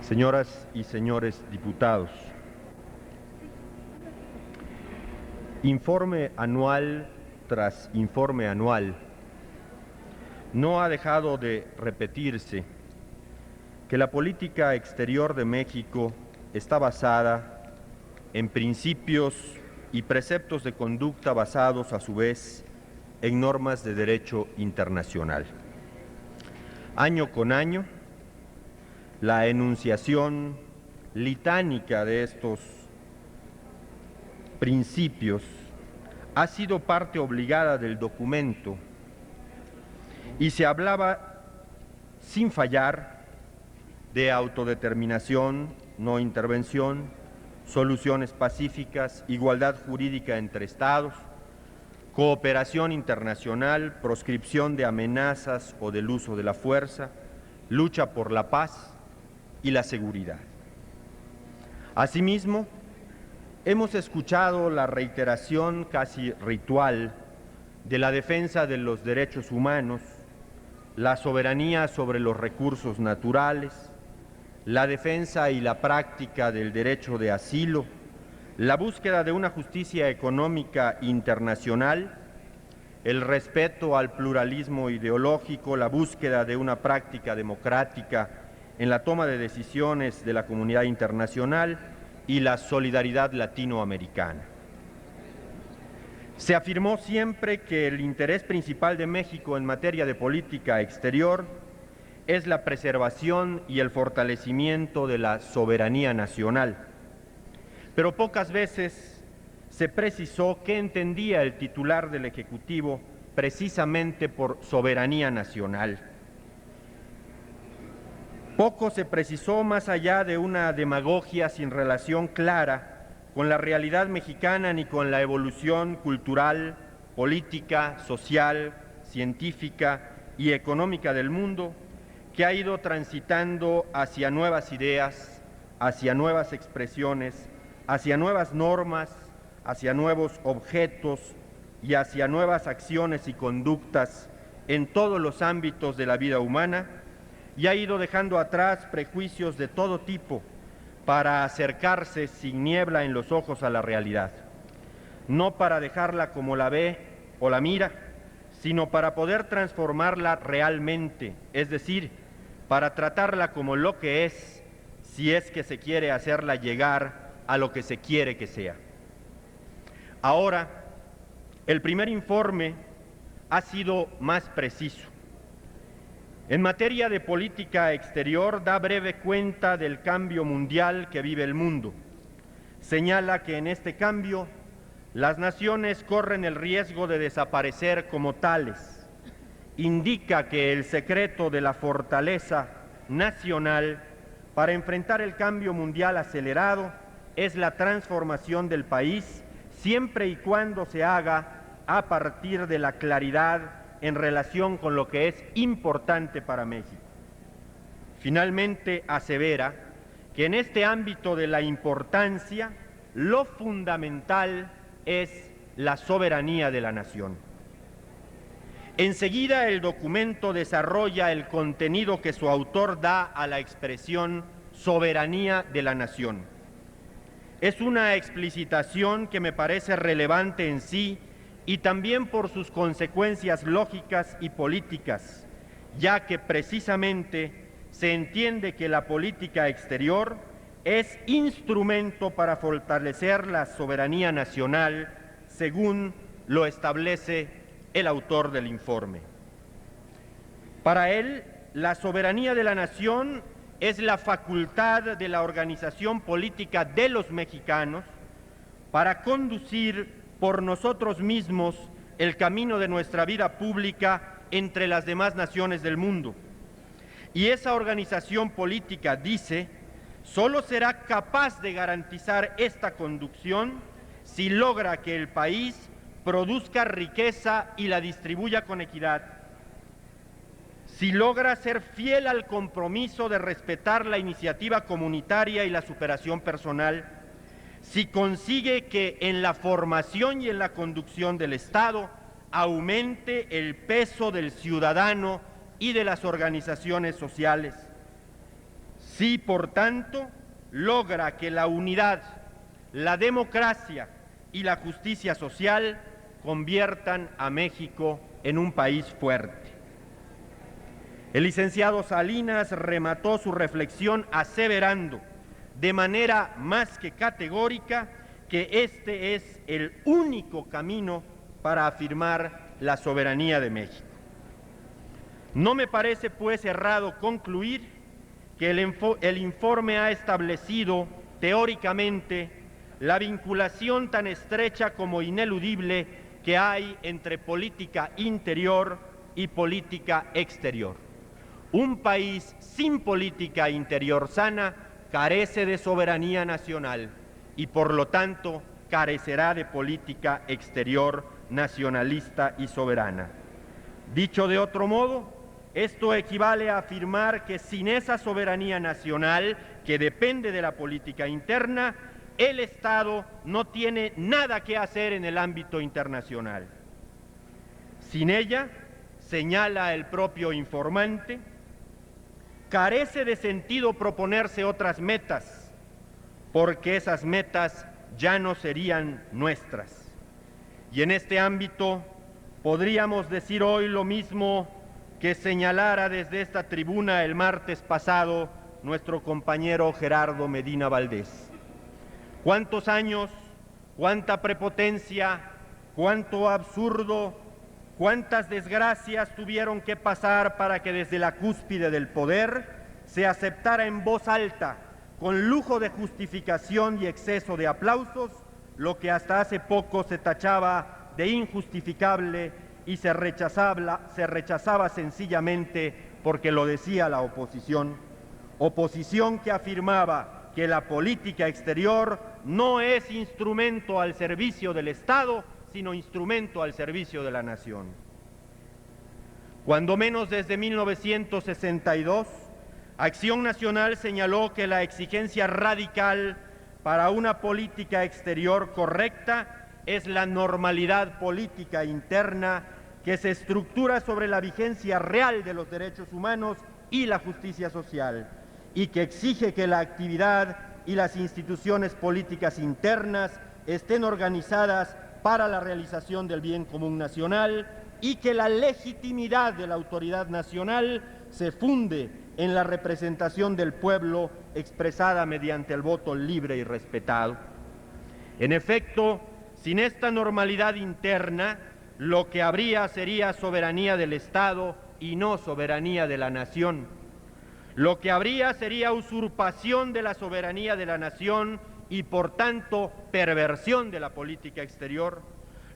Señoras y señores diputados, informe anual tras informe anual, no ha dejado de repetirse que la política exterior de México está basada en principios y preceptos de conducta basados a su vez en normas de derecho internacional. Año con año, la enunciación litánica de estos principios ha sido parte obligada del documento y se hablaba sin fallar de autodeterminación, no intervención, soluciones pacíficas, igualdad jurídica entre Estados, cooperación internacional, proscripción de amenazas o del uso de la fuerza, lucha por la paz y la seguridad. Asimismo, hemos escuchado la reiteración casi ritual de la defensa de los derechos humanos, la soberanía sobre los recursos naturales, la defensa y la práctica del derecho de asilo, la búsqueda de una justicia económica internacional, el respeto al pluralismo ideológico, la búsqueda de una práctica democrática en la toma de decisiones de la comunidad internacional y la solidaridad latinoamericana. Se afirmó siempre que el interés principal de México en materia de política exterior es la preservación y el fortalecimiento de la soberanía nacional, pero pocas veces se precisó qué entendía el titular del Ejecutivo precisamente por soberanía nacional. Poco se precisó más allá de una demagogia sin relación clara con la realidad mexicana ni con la evolución cultural, política, social, científica y económica del mundo, que ha ido transitando hacia nuevas ideas, hacia nuevas expresiones, hacia nuevas normas, hacia nuevos objetos y hacia nuevas acciones y conductas en todos los ámbitos de la vida humana, y ha ido dejando atrás prejuicios de todo tipo para acercarse sin niebla en los ojos a la realidad, no para dejarla como la ve o la mira, sino para poder transformarla realmente, es decir, para tratarla como lo que es, si es que se quiere hacerla llegar a lo que se quiere que sea. Ahora, el primer informe ha sido más preciso. En materia de política exterior, da breve cuenta del cambio mundial que vive el mundo. Señala que en este cambio las naciones corren el riesgo de desaparecer como tales. Indica que el secreto de la fortaleza nacional para enfrentar el cambio mundial acelerado es la transformación del país, siempre y cuando se haga a partir de la claridad en relación con lo que es importante para México. Finalmente, asevera que en este ámbito de la importancia, lo fundamental es la soberanía de la nación. Enseguida, el documento desarrolla el contenido que su autor da a la expresión soberanía de la nación. Es una explicitación que me parece relevante en sí y también por sus consecuencias lógicas y políticas, ya que precisamente se entiende que la política exterior es instrumento para fortalecer la soberanía nacional, según lo establece el autor del informe. Para él, la soberanía de la nación es la facultad de la organización política de los mexicanos para conducir por nosotros mismos el camino de nuestra vida pública entre las demás naciones del mundo. Y esa organización política, dice, solo será capaz de garantizar esta conducción si logra que el país produzca riqueza y la distribuya con equidad, si logra ser fiel al compromiso de respetar la iniciativa comunitaria y la superación personal, si consigue que en la formación y en la conducción del Estado aumente el peso del ciudadano y de las organizaciones sociales, Sí, por tanto, logra que la unidad, la democracia y la justicia social conviertan a México en un país fuerte. El licenciado Salinas remató su reflexión aseverando de manera más que categórica que este es el único camino para afirmar la soberanía de México. No me parece pues errado concluir que el informe ha establecido teóricamente la vinculación tan estrecha como ineludible que hay entre política interior y política exterior. Un país sin política interior sana carece de soberanía nacional y por lo tanto carecerá de política exterior nacionalista y soberana. Dicho de otro modo, esto equivale a afirmar que sin esa soberanía nacional que depende de la política interna, el Estado no tiene nada que hacer en el ámbito internacional. Sin ella, señala el propio informante, carece de sentido proponerse otras metas, porque esas metas ya no serían nuestras. Y en este ámbito podríamos decir hoy lo mismo que señalara desde esta tribuna el martes pasado nuestro compañero Gerardo Medina Valdés. ¿Cuántos años, cuánta prepotencia, cuánto absurdo, cuántas desgracias tuvieron que pasar para que desde la cúspide del poder se aceptara en voz alta, con lujo de justificación y exceso de aplausos, lo que hasta hace poco se tachaba de injustificable y se rechazaba sencillamente porque lo decía la oposición? Oposición que afirmaba que la política exterior no es instrumento al servicio del Estado, sino instrumento al servicio de la nación. Cuando menos desde 1962, Acción Nacional señaló que la exigencia radical para una política exterior correcta es la normalidad política interna que se estructura sobre la vigencia real de los derechos humanos y la justicia social, y que exige que la actividad y las instituciones políticas internas estén organizadas para la realización del bien común nacional y que la legitimidad de la autoridad nacional se funde en la representación del pueblo expresada mediante el voto libre y respetado. En efecto, sin esta normalidad interna, lo que habría sería soberanía del Estado y no soberanía de la nación. Lo que habría sería usurpación de la soberanía de la nación y por tanto perversión de la política exterior.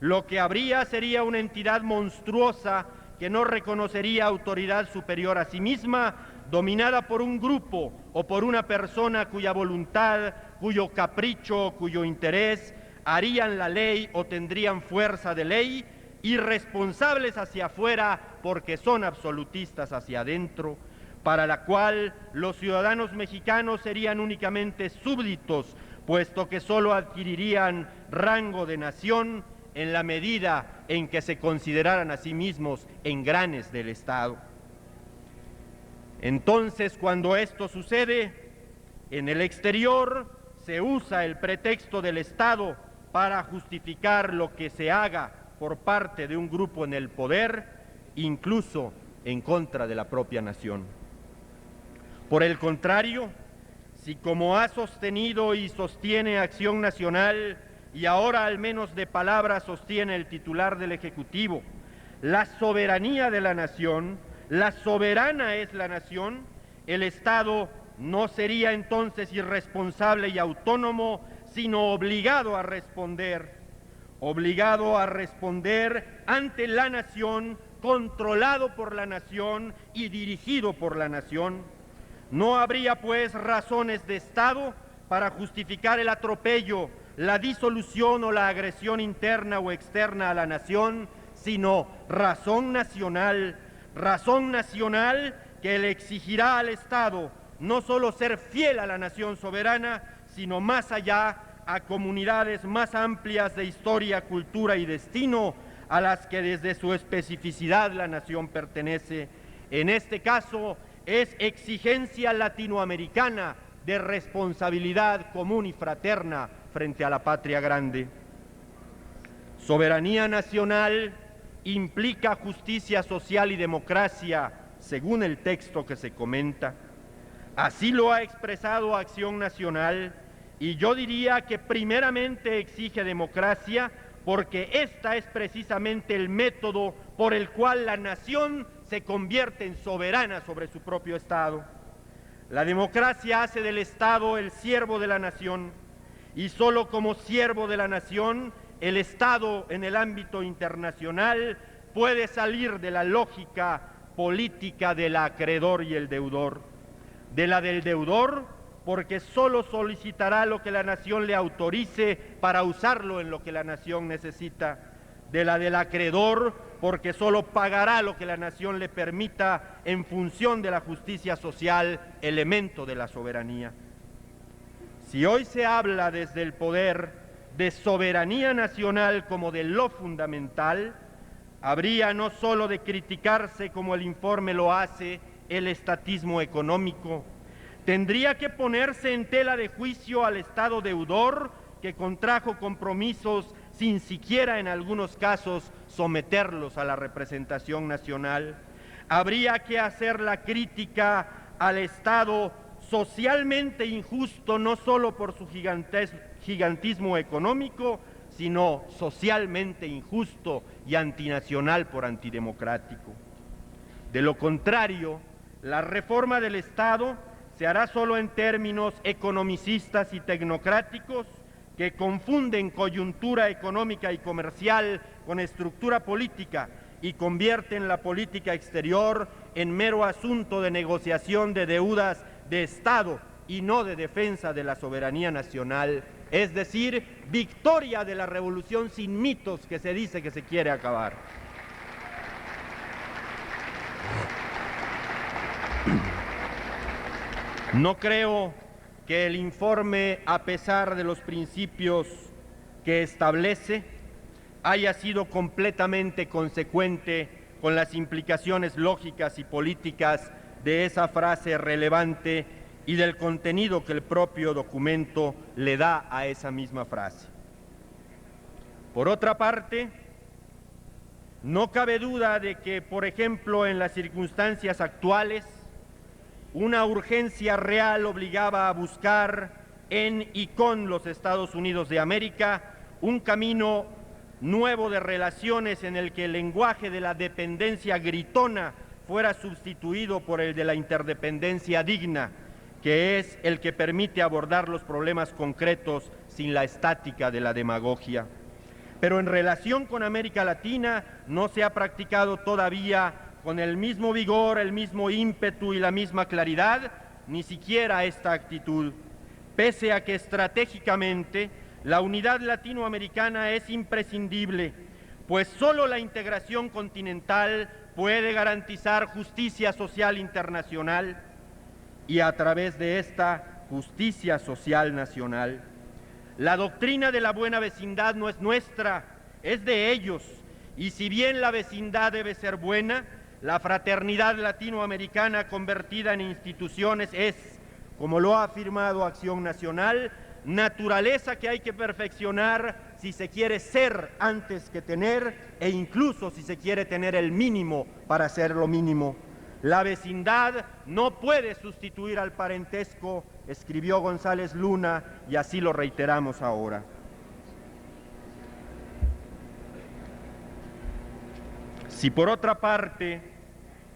Lo que habría sería una entidad monstruosa que no reconocería autoridad superior a sí misma, dominada por un grupo o por una persona cuya voluntad, cuyo capricho, cuyo interés harían la ley o tendrían fuerza de ley, irresponsables hacia afuera porque son absolutistas hacia adentro, para la cual los ciudadanos mexicanos serían únicamente súbditos, puesto que solo adquirirían rango de nación en la medida en que se consideraran a sí mismos engranes del Estado. Entonces, cuando esto sucede, en el exterior se usa el pretexto del Estado para justificar lo que se haga por parte de un grupo en el poder, incluso en contra de la propia nación. Por el contrario, si como ha sostenido y sostiene Acción Nacional, y ahora al menos de palabra sostiene el titular del Ejecutivo, la soberanía de la nación, la soberana es la nación, el Estado no sería entonces irresponsable y autónomo, sino obligado a responder ante la nación, controlado por la nación y dirigido por la nación. No habría pues razones de Estado para justificar el atropello, la disolución o la agresión interna o externa a la nación, sino razón nacional que le exigirá al Estado no solo ser fiel a la nación soberana, sino más allá a comunidades más amplias de historia, cultura y destino, a las que desde su especificidad la nación pertenece. En este caso, es exigencia latinoamericana de responsabilidad común y fraterna frente a la patria grande. Soberanía nacional implica justicia social y democracia, según el texto que se comenta. Así lo ha expresado Acción Nacional, y yo diría que primeramente exige democracia porque esta es precisamente el método por el cual la nación se convierte en soberana sobre su propio Estado. La democracia hace del Estado el siervo de la nación, y solo como siervo de la nación el Estado en el ámbito internacional puede salir de la lógica política del acreedor y el deudor. De la del deudor, porque solo solicitará lo que la nación le autorice para usarlo en lo que la nación necesita. De la del acreedor, porque solo pagará lo que la nación le permita en función de la justicia social, elemento de la soberanía. Si hoy se habla desde el poder de soberanía nacional como de lo fundamental, habría no solo de criticarse, como el informe lo hace, el estatismo económico, tendría que ponerse en tela de juicio al Estado deudor que contrajo compromisos sin siquiera en algunos casos someterlos a la representación nacional. Habría que hacer la crítica al Estado socialmente injusto, no solo por su gigantismo económico, sino socialmente injusto y antinacional por antidemocrático. De lo contrario, la reforma del Estado se hará solo en términos economicistas y tecnocráticos que confunden coyuntura económica y comercial con estructura política y convierten la política exterior en mero asunto de negociación de deudas de Estado y no de defensa de la soberanía nacional, es decir, victoria de la revolución sin mitos que se dice que se quiere acabar. No creo que el informe, a pesar de los principios que establece, haya sido completamente consecuente con las implicaciones lógicas y políticas de esa frase relevante y del contenido que el propio documento le da a esa misma frase. Por otra parte, no cabe duda de que, por ejemplo, en las circunstancias actuales, una urgencia real obligaba a buscar en y con los Estados Unidos de América un camino nuevo de relaciones en el que el lenguaje de la dependencia gritona fuera sustituido por el de la interdependencia digna, que es el que permite abordar los problemas concretos sin la estática de la demagogia. Pero en relación con América Latina no se ha practicado todavía con el mismo vigor, el mismo ímpetu y la misma claridad, ni siquiera esta actitud, pese a que estratégicamente la unidad latinoamericana es imprescindible, pues solo la integración continental puede garantizar justicia social internacional y a través de esta justicia social nacional. La doctrina de la buena vecindad no es nuestra, es de ellos, y si bien la vecindad debe ser buena, la fraternidad latinoamericana convertida en instituciones es, como lo ha afirmado Acción Nacional, naturaleza que hay que perfeccionar si se quiere ser antes que tener e incluso si se quiere tener el mínimo para ser lo mínimo. La vecindad no puede sustituir al parentesco, escribió González Luna, y así lo reiteramos ahora. Si por otra parte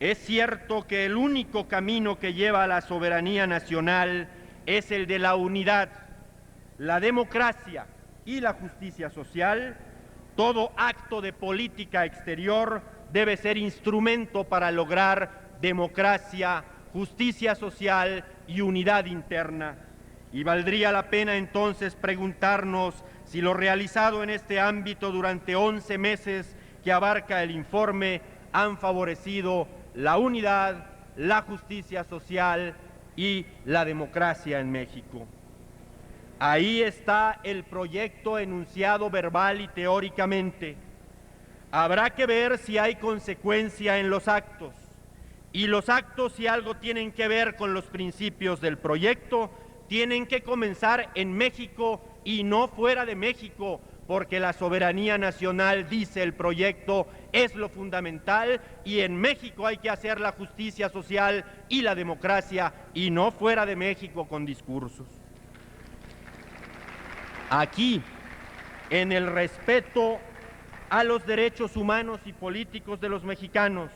es cierto que el único camino que lleva a la soberanía nacional es el de la unidad, la democracia y la justicia social, todo acto de política exterior debe ser instrumento para lograr democracia, justicia social y unidad interna. Y valdría la pena entonces preguntarnos si lo realizado en este ámbito durante 11 meses que abarca el informe han favorecido la unidad, la justicia social y la democracia en México. Ahí está el proyecto enunciado verbal y teóricamente. Habrá que ver si hay consecuencia en los actos. Y los actos, si algo tienen que ver con los principios del proyecto, tienen que comenzar en México y no fuera de México, porque la soberanía nacional, dice el proyecto, es lo fundamental y en México hay que hacer la justicia social y la democracia y no fuera de México con discursos. Aquí, en el respeto a los derechos humanos y políticos de los mexicanos,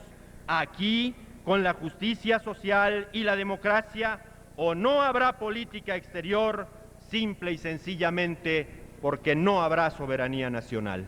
aquí, con la justicia social y la democracia, o no habrá política exterior, simple y sencillamente porque no habrá soberanía nacional.